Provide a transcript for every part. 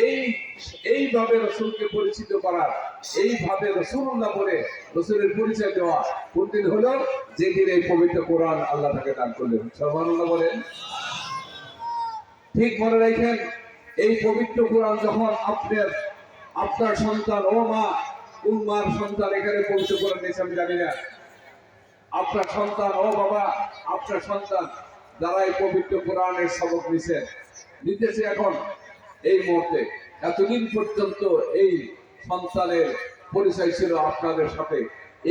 এই এইভাবে রসুলকে পরিচিত করার, এইভাবে রসুল্লাহ বলে রসুলের পরিচয় দেওয়া কোন দিন হলো? যেদিন এই পবিত্র কোরআন আল্লাহ তাকে দান করলেন। সুবহানাল্লাহ বলেন। ঠিক মনে রাখেন, এই পবিত্র কোরআন যখন আপনার সন্তান, ও মা, কোন মার সন্তান এখানে পবিত্র কোরআন নিয়েছে আমি জানি না, আপনার সন্তান, ও বাবা, আপনার সন্তান যারা এই পবিত্র কোরআনের সবক নিতেছে এখন এই মুহূর্তে, এতদিন পর্যন্ত এই সন্তানের পরিচয় ছিল আপনাদের সাথে,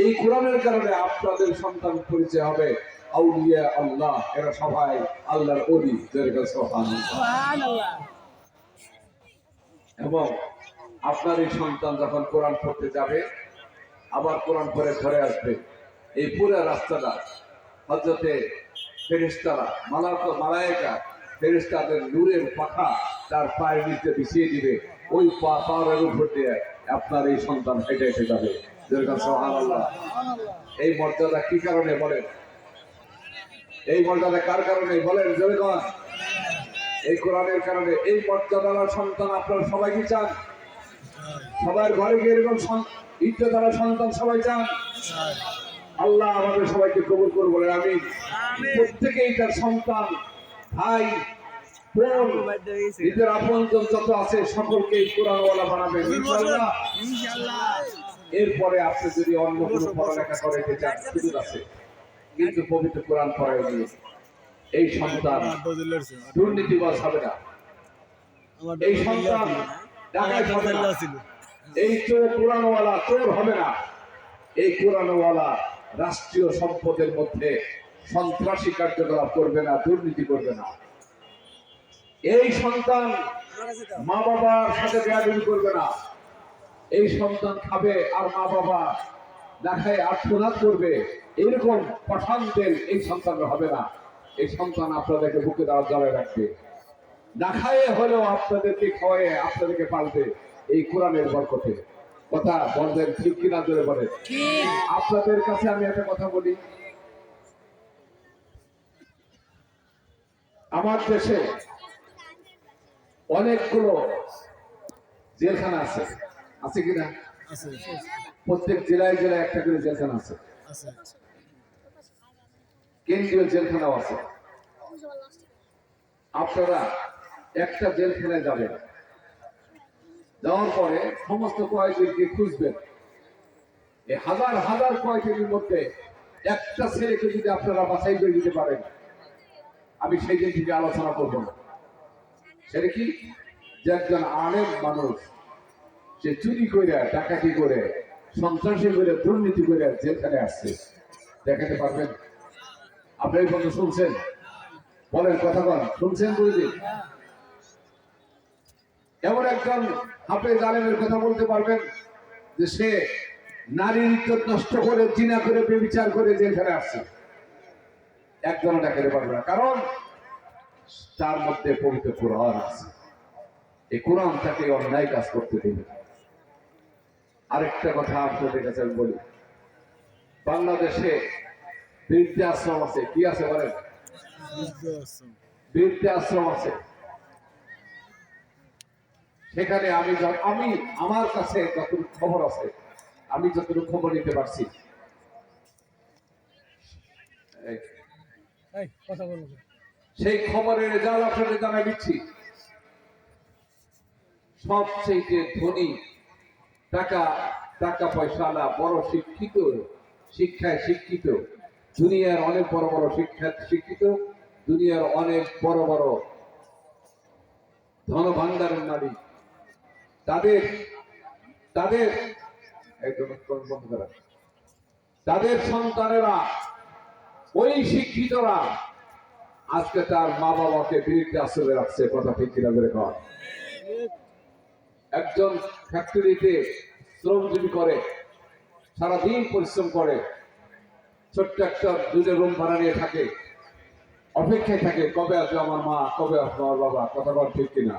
এই কোরআনের কারণে আপনাদের সন্তান পরিচয় হবে আউলিয়া আল্লাহ, এরা সবাই আল্লাহর ওলি। সুবহানাল্লাহ। এবং আপনার এই সন্তান যখন কোরআন পড়তে যাবে, আবার কোরআন পড়ে ঘরে আসবে, এই পুরো রাস্তাটা হযরতে ফেরেশতারা, মালায়েকা ফেরেশতাদের নূরের পাখা তার পায়ের নিচে বিছিয়ে দিবে, ওই পাহাড়ের উপর দিয়ে আপনার এই সন্তান হেঁটে হেঁটে যাবে। সুবহানাল্লাহ। এই মর্যাদা কি কারণে বলেন? এই মর্যাদা কার কারণে বলেন? জনগণ, এই কোরআনের কারণে। এই মর্যাদার সন্তান আপনারা সবাই কি চান? সবার ঘরে গিয়ে এরকম ইজ্জতদার সন্তান সবাই চান? আল্লাহ আমাদের সবাইকে কবুল করুন, বলেন আমিন। প্রত্যেকেই তার সন্তান, ভাই, বোন, নিজের আপনজন যত আছে সকলকে কোরআনওয়ালা বানাবেন ইনশাআল্লাহ। এরপরে আপনি যদি অন্য কোনো পড়ালেখা করতে চান সুযোগ আছে, কিন্তু পবিত্র কোরআন পড়ায় দিয়ে এই সন্তান দুর্নীতিবাজ হবে না, এই সন্তান ডাকাত হবে না, এই কোরআনওয়ালা চোর হবে না, এই কোরআনওয়ালা রাষ্ট্রীয় সম্পদের মধ্যে সন্ত্রাসী কার্যকলাপ করবে না, দুর্নীতি করবে না। এই সন্তান মা বাবার সাথে বেয়াদবি করবে না। এই সন্তান খাবে আর মা বাবা না খায় আত্মনাদ করবে, এরকম পাঠানদের এই সন্তান হবে না। এই সন্তান আপনাদেরকে বুকে দাঁড় জড়ায় রাখবে, না খায়ে হলেও আপনাদেরকে খাওয়ায় আপনাদেরকে পালবে এই কোরআনের বরকতে। কথা বলবেন ঠিক কিনা? জোরে বলেন। আপনাদের কাছে আমি একটা কথা বলি, আমার দেশে অনেকগুলো জেলখানা আছে, আছে কিনা? প্রত্যেক জেলায় জেলায় একটা করে জেলখানা আছে, কেন্দ্রীয় জেলখানাও আছে। আপনারা একটা জেলখানায় যাবেন, যাওয়ার পরে সমস্ত কয়েদিকে খুঁজবেন, এই হাজার হাজার কয়েদির মধ্যে একটা ছেলেকে যদি আপনারা বাছাই করে দিতে পারেন, আমি সেই দিন থেকে আলোচনা করব না। সেটা কি? যে একজন আলেম মানুষ, সে চুরি করে, ডাকাতি করে, সন্ত্রাসী করে, দুর্নীতি করে জেলখানে আসছে, দেখাতে পারবেন? আপনার কথা শুনছেন? বলেন, কথা বলেন, শুনছেন? বুঝলি, এমন একজন হাফেজ আলেমের কথা বলতে পারবেন যে সে নারীর ইজ্জত নষ্ট করে, জিনা করে, ব্যভিচার করে জেলখানে আসছে? একজন দেখাতে পারবে না, কারণ তার মধ্যে পবিত্র কোরআন আছে। এই কোরআন তাকে অন্যায় কাজ করতে দেবে। আরেকটা কথা আপনাদের কাছে আমি বলি, বাংলাদেশে বৃদ্ধাশ্রম আছে। কি আছে বলেন? বৃদ্ধাশ্রম আছে। সেখানে আমি আমার কাছে যতটুকু খবর আছে, আমি যতটুকু খবর নিতে পারছি, সেই খবরের রেজাল্ট আপনাদের জানাই দিচ্ছি। সবচেয়ে ধনী, টাকা পয়সাওয়ালা, বড় শিক্ষিত, শিক্ষায় শিক্ষিত, দুনিয়ার অনেক বড় বড় শিক্ষিত, দুনিয়ার অনেক বড় বড় ধন ভান্ডারের মালিক, তাদের তাদের তাদের সন্তানেরা, ওই শিক্ষিতরা আজকে তার মা বাবাকে বিরুদ্ধে আশ্রয় রাখছে। কথা ঠিক কিনা করে কর। একজন ফ্যাক্টরিতে শ্রমজীবী করে, সারাদিন পরিশ্রম করে, ছোট্ট একটা দুধের রুম ভাড়া নিয়ে থাকে, অপেক্ষায় থাকে কবে আসবে আমার মা, কবে আসবে আমার বাবা। কথা বল ঠিক কিনা?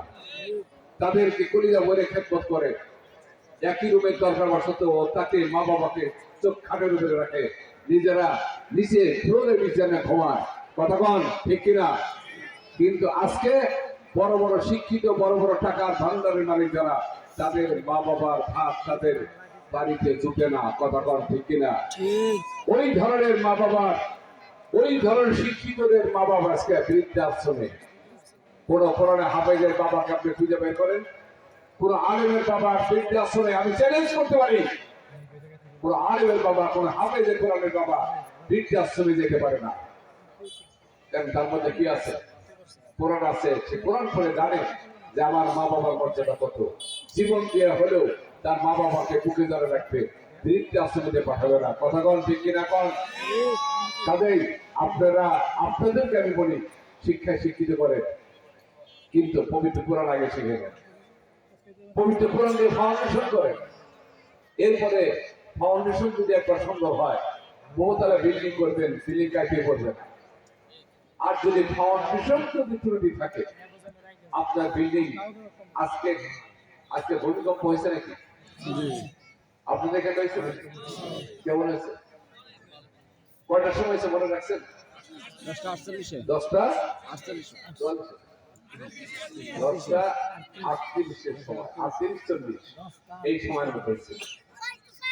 তাদেরকে কলিজা বলে খেদমত করে, একই রুমের দরকার বসত তাকে মা বাবাকে চোখ খাটের উপরে রাখে, নিজেরা নিচে ফ্লোরে বিছানা ঘুমায়। কথা বল ঠিক কিনা? কিন্তু আজকে বড় বড় শিক্ষিত, বড় বড় টাকার ভান্ডারের মালিক যারা, তাদের মা বাবার ভাত তাদের বাড়িতে জুটে না। কথা কন ঠিক কিনা? ওই ধরনের মা বাবার, ওই ধরনের শিক্ষিতদের মা বাবা আজকে বৃদ্ধাশ্রমে। কোন কোরআনে হাফেজের বাবাকে আপনি খুঁজে বের করেন? কোন আলেমের বাবা বৃদ্ধাশ্রমে? আমি চ্যালেঞ্জ করতে পারি, কোন আলেমের বাবা, কোন হাফেজের কোরআনের বাবা বৃদ্ধাশ্রমে যেতে পারে না। তার মধ্যে কি আছে? কোরআন আছে। সে কোরআন পড়ে জানে যে আমার মা বাবার মর্যাদা কত। জীবন দিয়ে হলেও তার মা বাবাকে বুকে ধরে রাখবে, বৃদ্ধাশ্রমে পাঠাবে না। কথা কন ঠিক কিনা কন? কাজেই আপনারা, আপনাদেরকে আমি বলি, শিক্ষায় শিক্ষিত করেন, কিন্তু পবিত্র কোরআন আগে শিখে নেন। পবিত্র কোরআন দিয়ে ফাউন্ডেশন করেন। এরপরে ফাউন্ডেশন যদি একবার সম্ভব হয়, বহুতলা বিল্ডিং করবেন, সিলিং কাটিয়ে করবেন। আর যদি ফাউন্ডেশন যদি ত্রুটি থাকে, আপনার বিল্ডিং আজকে আজকে ভূমিকম্প হয়েছে নাকি? আপনাদের এখানে হয়েছে? কেমন হয়েছে? কয়টার সময় হয়েছে মনে রাখছেন? 10:48 সময়, 38-40 এই সময়ের মধ্যে হয়েছে।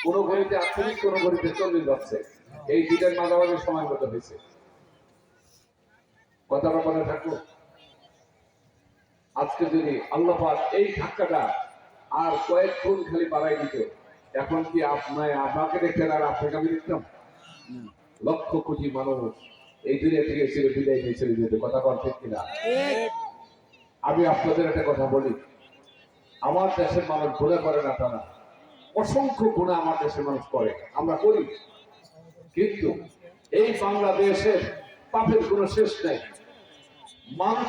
কোন ঘড়িতে 38, কোন ঘড়িতে 40 বাজছে। এই দুইটার মাঝামাঝি সময়ের মধ্যে হয়েছে। কথাটা মনে থাকলো। আজকে যদি আল্লাহ পাক এই ধাক্কাটা আর কয়েক গুণ খালি বাড়াই দিত, এখন কি আমাকে দেখতেন আর আপনাকে আমি দেখতাম? লক্ষ কোটি মানুষ এই দুনিয়া থেকে ছেড়ে বিদায় নিয়ে চলে যেত। কথা কন ঠিক কিনা? আমি আপনাদের একটা কথা বলি, আমার দেশের মানুষ গুণা করে না, তারা অসংখ্য গুণা আমার দেশের মানুষ করে, আমরা করি, কিন্তু এই বাংলাদেশের পাপের কোনো শেষ নেই। মানুষের